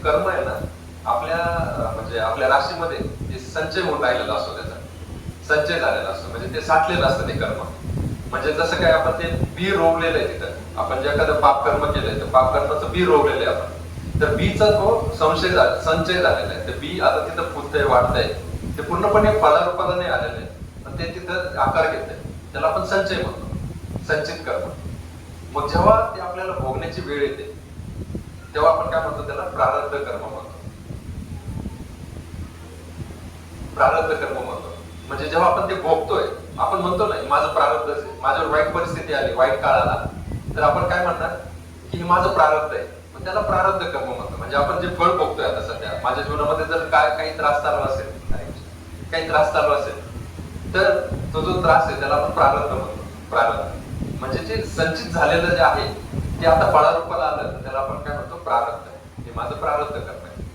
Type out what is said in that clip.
कर्म आहे ना आपल्या म्हणजे आपल्या राशीमध्ये ते संचय होऊन राहिलेला असतो, त्याचा संचय झालेला असतो, म्हणजे ते साठलेलं असतं ते कर्म. म्हणजे जसं काय आपण ते बी रोवलेलं आहे तिथं, आपण जे एखादं पाप कर्म केलंय तर पाप कर्माचं बी रोवलेलं आहे आपण, तर बीचा तो संचय झालेला आहे. ते बी आता तिथं फुलतंय वाढतंय, ते पूर्णपणे फळारूपाला नाही आलेलं आहे, पण ते तिथं आकार घेतंय, त्याला आपण संचय म्हणतो, संचित कर्म. मग जेव्हा ते आपल्याला भोगण्याची वेळ येते तेव्हा आपण काय म्हणतो, त्याला प्रारब्ध कर्म म्हणतो. प्रारब्ध कर्म म्हणतो म्हणजे जेव्हा आपण ते भोगतोय, आपण म्हणतो नाही माझं प्रारब्ध असेल, माझ्यावर वाईट परिस्थिती आली, वाईट काळ आला, तर आपण काय म्हणणार की हे माझं प्रारब्ध आहे, मग त्याला प्रारब्ध कर्म म्हणतो. म्हणजे आपण जे फळ भोगतोय आता सध्या माझ्या जीवनामध्ये, जर काही त्रास चालू असेल, काही त्रास चालू असेल, तर तो जो त्रास आहे त्याला आपण प्रारब्ध म्हणतो. प्रारब्ध म्हणजे जे संचित झालेलं जे आहे ते आता फळारूपाला आलं, तर त्याला आपण काय म्हणतो, प्रारब्ध. हे माझं प्रारब्ध कर्म आहे.